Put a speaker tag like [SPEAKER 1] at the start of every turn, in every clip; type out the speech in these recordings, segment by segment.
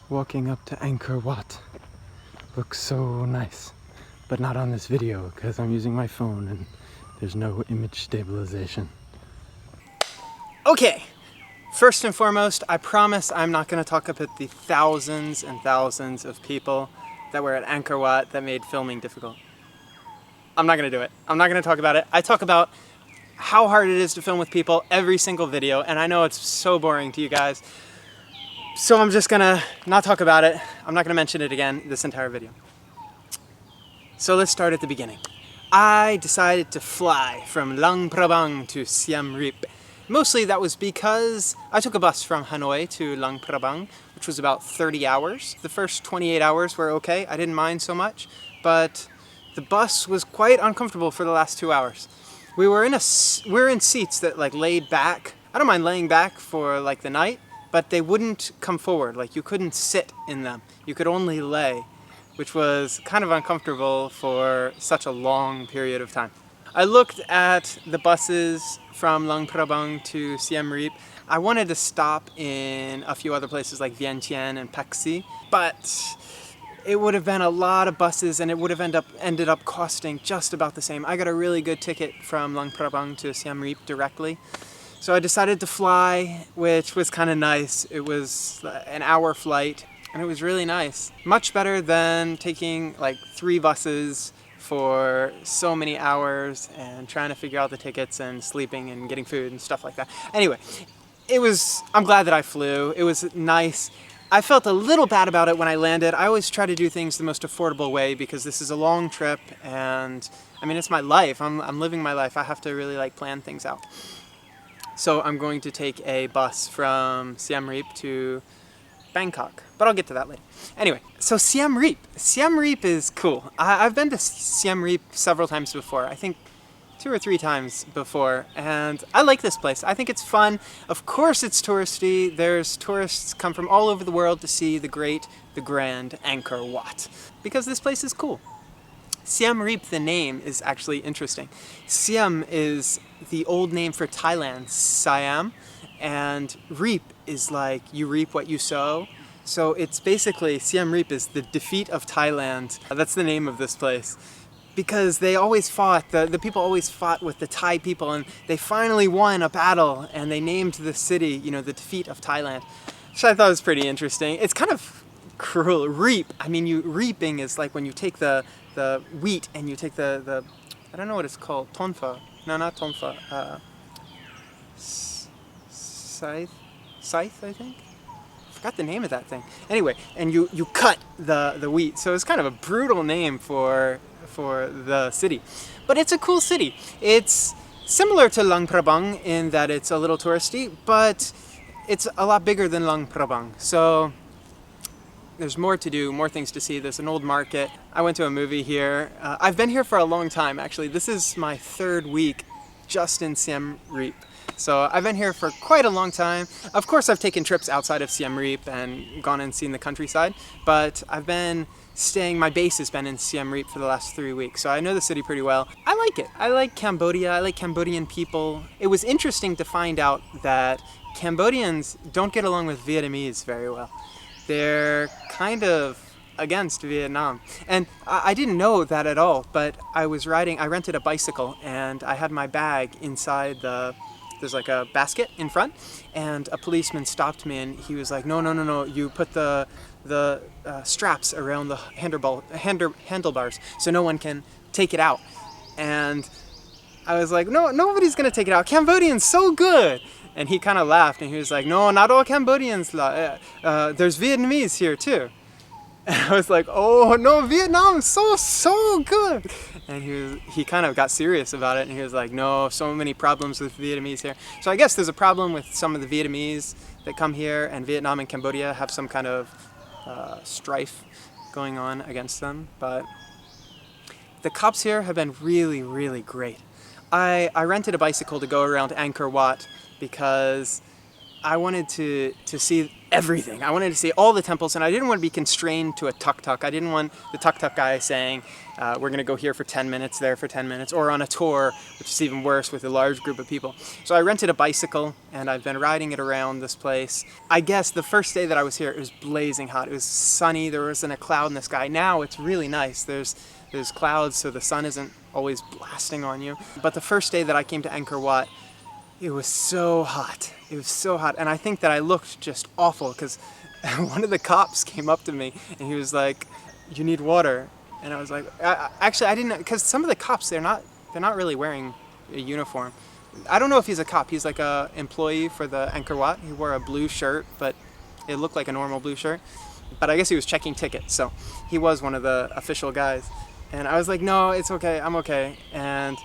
[SPEAKER 1] Walking up to Angkor Wat. Looks so nice, but not on this video because I'm using my phone and there's no image stabilization.
[SPEAKER 2] Okay, first and foremost, I promise I'm not going to talk about the thousands and thousands of people that were at Angkor Wat that made filming difficult. I'm not going to do it. I'm not going to talk about it. I talk about how hard it is to film with people every single video, and I know it's so boring to you guys. So I'm just gonna not talk about it. I'm not gonna mention it again this entire video. So let's start at the beginning. I decided to fly from Luang Prabang to Siem Reap. Mostly that was because I took a bus from Hanoi to Luang Prabang, which was about 30 hours. The first 28 hours were okay. I didn't mind so much, but the bus was quite uncomfortable for the last 2 hours. We were in seats that like laid back. I don't mind laying back for like the night, but they wouldn't come forward. Like you couldn't sit in them. You could only lay, which was kind of uncomfortable for such a long period of time. I looked at the buses from Luang Prabang to Siem Reap. I wanted to stop in a few other places like Vientiane and Paxi, but it would have been a lot of buses and it would have ended up costing just about the same. I got a really good ticket from Luang Prabang to Siem Reap directly. So I decided to fly, which was kind of nice. It was an hour flight, and it was really nice. Much better than taking like 3 buses for so many hours and trying to figure out the tickets and sleeping and getting food and stuff like that. Anyway, I'm glad that I flew. It was nice. I felt a little bad about it when I landed. I always try to do things the most affordable way because this is a long trip and I mean, it's my life. I'm living my life. I have to really like plan things out. So I'm going to take a bus from Siem Reap to Bangkok, but I'll get to that later. Anyway, so Siem Reap. Siem Reap is cool. I've been to Siem Reap several times before. I think 2 or 3 times before, and I like this place. I think it's fun. Of course it's touristy. There's tourists come from all over the world to see the great, the grand Angkor Wat, because this place is cool. Siem Reap, the name, is actually interesting. Siem is the old name for Thailand, Siam, and reap is like you reap what you sow. So it's basically, Siem Reap is the defeat of Thailand. That's the name of this place. Because they always fought, the people always fought with the Thai people, and they finally won a battle, and they named the city, you know, the defeat of Thailand. Which I thought was pretty interesting. It's kind of cruel. Reap, I mean, reaping is like when you take the wheat and you take the I don't know what it's called, tonfa. No, not tonfa. Scythe, I think? I forgot the name of that thing. Anyway, and you cut the wheat. So it's kind of a brutal name for the city. But it's a cool city. It's similar to Luang Prabang in that it's a little touristy, but it's a lot bigger than Luang Prabang. So there's more to do, more things to see. There's an old market. I went to a movie here. I've been here for a long time, actually. This is my 3rd week just in Siem Reap. So I've been here for quite a long time. Of course, I've taken trips outside of Siem Reap and gone and seen the countryside, but I've been staying, my base has been in Siem Reap for the last 3 weeks, so I know the city pretty well. I like it. I like Cambodia. I like Cambodian people. It was interesting to find out that Cambodians don't get along with Vietnamese very well. They're kind of against Vietnam. And I didn't know that at all, but I rented a bicycle and I had my bag inside there's like a basket in front, and a policeman stopped me and he was like, no, you put the straps around the handlebars so no one can take it out. And I was like, no, nobody's gonna take it out. Cambodians so good. And he kind of laughed and he was like, no, not all Cambodians. There's Vietnamese here too. And I was like, oh no, Vietnam, so good. And he kind of got serious about it and he was like, no, so many problems with Vietnamese here. So I guess there's a problem with some of the Vietnamese that come here, and Vietnam and Cambodia have some kind of strife going on against them. But the cops here have been really, really great. I rented a bicycle to go around Angkor Wat because I wanted to see everything. I wanted to see all the temples, and I didn't want to be constrained to a tuk-tuk. I didn't want the tuk-tuk guy saying, we're going to go here for 10 minutes, there for 10 minutes, or on a tour, which is even worse with a large group of people. So I rented a bicycle, and I've been riding it around this place. I guess the first day that I was here, it was blazing hot. It was sunny. There wasn't a cloud in the sky. Now it's really nice. There's clouds, so the sun isn't always blasting on you. But the first day that I came to Angkor Wat, it was so hot. It was so hot. And I think that I looked just awful because one of the cops came up to me and he was like, "You need water." And I was like, actually, I didn't, because some of the cops, they're not really wearing a uniform. I don't know if he's a cop. He's like a employee for the Angkor Wat. He wore a blue shirt, but it looked like a normal blue shirt. But I guess he was checking tickets, so he was one of the official guys. And I was like, "No, it's okay. I'm okay." And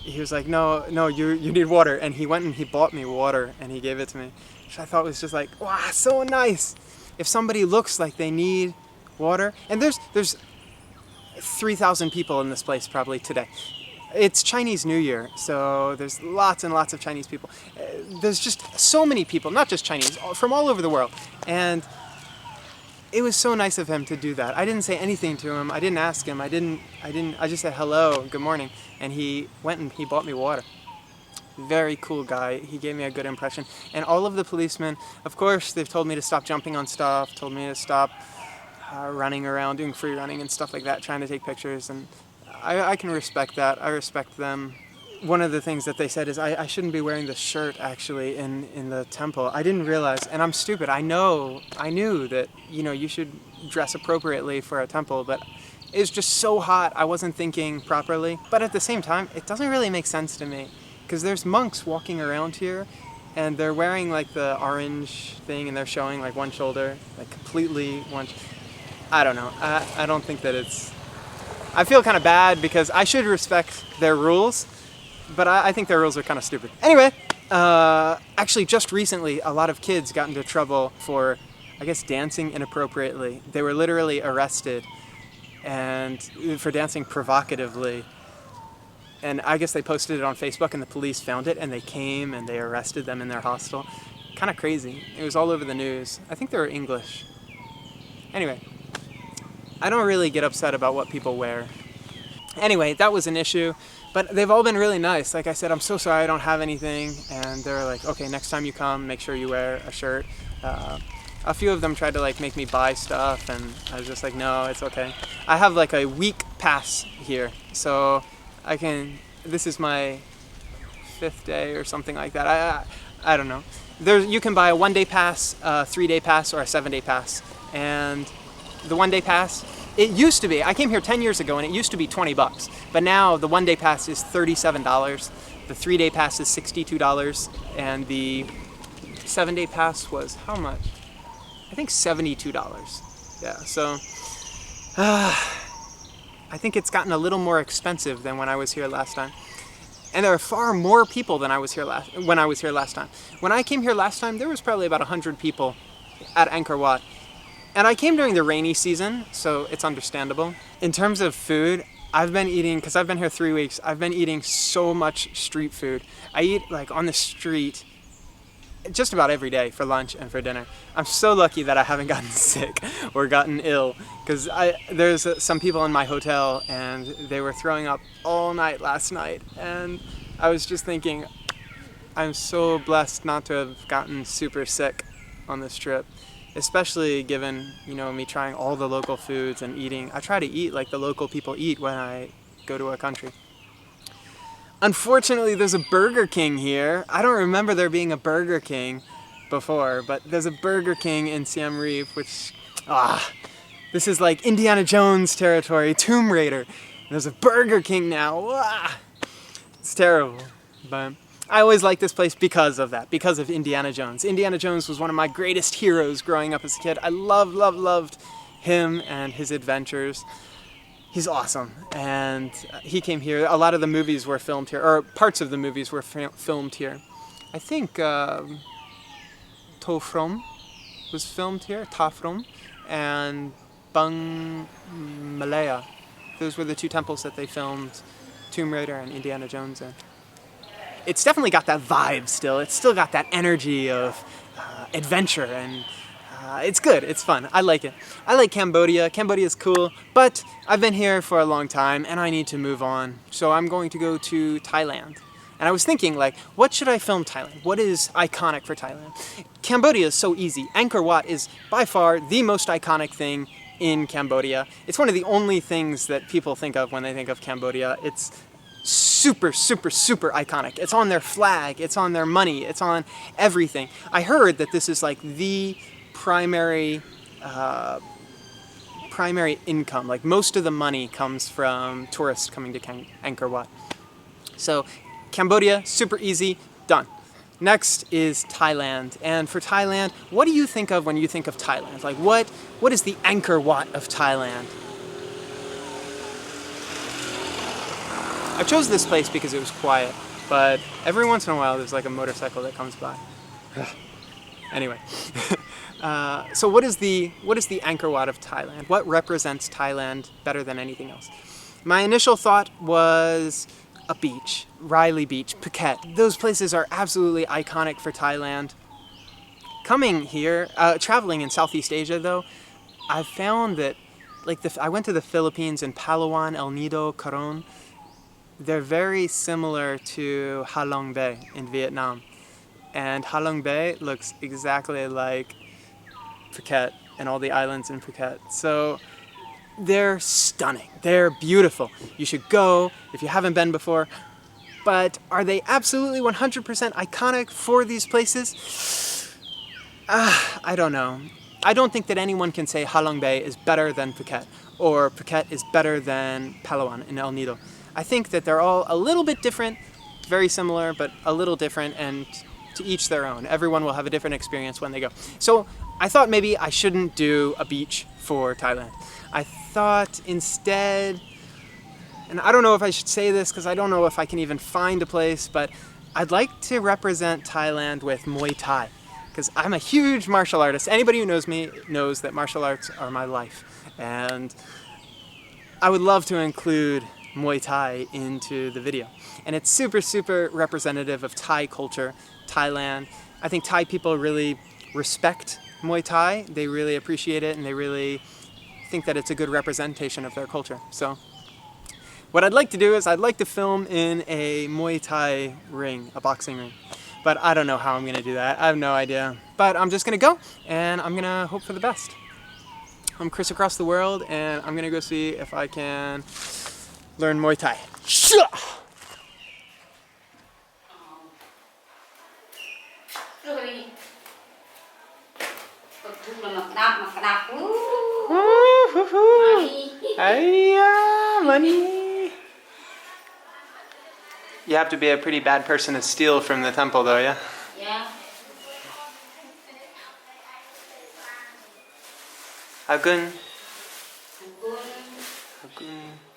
[SPEAKER 2] he was like, no, you need water. And he went and he bought me water and he gave it to me, which I thought was just like, wow, so nice. If somebody looks like they need water, and there's 3,000 people in this place probably today. It's Chinese New Year, so there's lots and lots of Chinese people. There's just so many people, not just Chinese, from all over the world. And it was so nice of him to do that. I didn't say anything to him. I didn't ask him. I just said hello, good morning. And he went and he bought me water. Very cool guy. He gave me a good impression. And all of the policemen, of course, they've told me to stop jumping on stuff, told me to stop running around, doing free running and stuff like that, trying to take pictures. And I can respect that. I respect them. One of the things that they said is I shouldn't be wearing the shirt actually in the temple. I didn't realize, and I'm stupid. I knew that, you should dress appropriately for a temple, but it was just so hot. I wasn't thinking properly. But at the same time, it doesn't really make sense to me because there's monks walking around here and they're wearing like the orange thing and they're showing like one shoulder, like completely one. I don't know. I don't think that I feel kind of bad because I should respect their rules. But I think their rules are kind of stupid. Anyway, actually just recently, a lot of kids got into trouble for, I guess, dancing inappropriately. They were literally arrested and for dancing provocatively. And I guess they posted it on Facebook and the police found it and they came and they arrested them in their hostel. Kind of crazy. It was all over the news. I think they were English. Anyway, I don't really get upset about what people wear. Anyway, that was an issue. But they've all been really nice. Like I said, I'm so sorry I don't have anything. And they're like, okay, next time you come, make sure you wear a shirt. A few of them tried to like make me buy stuff and I was just like, no, it's okay. I have like a week pass here. So this is my 5th day or something like that. I don't know. You can buy a 1-day pass, a 3-day pass, or a 7-day pass. And the 1-day pass, it used to be, I came here 10 years ago and it used to be $20, but now the 1-day pass is $37, the 3-day pass is $62, and the 7-day pass was how much? I think $72. Yeah, so I think it's gotten a little more expensive than when I was here last time. And there are far more people than when I was here last time. When I came here last time, there was probably about 100 people at Angkor Wat. And I came during the rainy season, so it's understandable. In terms of food, I've been eating, because I've been here 3 weeks, I've been eating so much street food. I eat like on the street just about every day for lunch and for dinner. I'm so lucky that I haven't gotten sick or gotten ill, because there's some people in my hotel and they were throwing up all night last night. And I was just thinking, I'm so blessed not to have gotten super sick on this trip. Especially given, me trying all the local foods and eating. I try to eat like the local people eat when I go to a country. Unfortunately, there's a Burger King here. I don't remember there being a Burger King before, but there's a Burger King in Siem Reap, which, this is like Indiana Jones territory, Tomb Raider. There's a Burger King now. It's terrible, but I always liked this place because of that, because of Indiana Jones. Indiana Jones was one of my greatest heroes growing up as a kid. I loved him and his adventures. He's awesome. And he came here. A lot of the movies were filmed here, or parts of the movies were filmed here. I think To From was filmed here, Ta From, and Bang Malaya. Those were the 2 temples that they filmed Tomb Raider and Indiana Jones in. It's definitely got that vibe still. It's still got that energy of adventure, and it's good, it's fun, I like it. I like Cambodia, Cambodia is cool, but I've been here for a long time and I need to move on. So I'm going to go to Thailand. And I was thinking, like, what should I film Thailand? What is iconic for Thailand? Cambodia is so easy. Angkor Wat is by far the most iconic thing in Cambodia. It's one of the only things that people think of when they think of Cambodia. It's super, super, super iconic. It's on their flag, it's on their money, it's on everything. I heard that this is like the primary income. Like most of the money comes from tourists coming to Angkor Wat. So Cambodia, super easy, done. Next is Thailand. And for Thailand, what do you think of when you think of Thailand? Like what is the Angkor Wat of Thailand? I chose this place because it was quiet, but every once in a while there's like a motorcycle that comes by. Anyway, so what is the Angkor Wat of Thailand? What represents Thailand better than anything else? My initial thought was a beach, Riley Beach, Phuket. Those places are absolutely iconic for Thailand. Coming here, traveling in Southeast Asia though, I've found that, like I went to the Philippines and Palawan, El Nido, Coron. They're very similar to Ha Long Bay in Vietnam. And Ha Long Bay looks exactly like Phuket and all the islands in Phuket. So they're stunning. They're beautiful. You should go if you haven't been before. But are they absolutely 100% iconic for these places? I don't know. I don't think that anyone can say Ha Long Bay is better than Phuket, or Phuket is better than Palawan in El Nido. I think that they're all a little bit different, very similar, but a little different, and to each their own. Everyone will have a different experience when they go. So I thought maybe I shouldn't do a beach for Thailand. I thought instead, and I don't know if I should say this because I don't know if I can even find a place, but I'd like to represent Thailand with Muay Thai, because I'm a huge martial artist. Anybody who knows me knows that martial arts are my life, and I would love to include Muay Thai into the video. And it's super, super representative of Thai culture, Thailand. I think Thai people really respect Muay Thai. They really appreciate it, and they really think that it's a good representation of their culture. So what I'd like to do is I'd like to film in a Muay Thai ring, a boxing ring. But I don't know how I'm going to do that. I have no idea. But I'm just going to go, and I'm going to hope for the best. I'm Chris across the world, and I'm going to go see if I can learn Muay Thai. Money. You have to be a pretty bad person to steal from the temple though, yeah?
[SPEAKER 3] Yeah.
[SPEAKER 2] Agun.
[SPEAKER 3] Good.
[SPEAKER 2] Agun.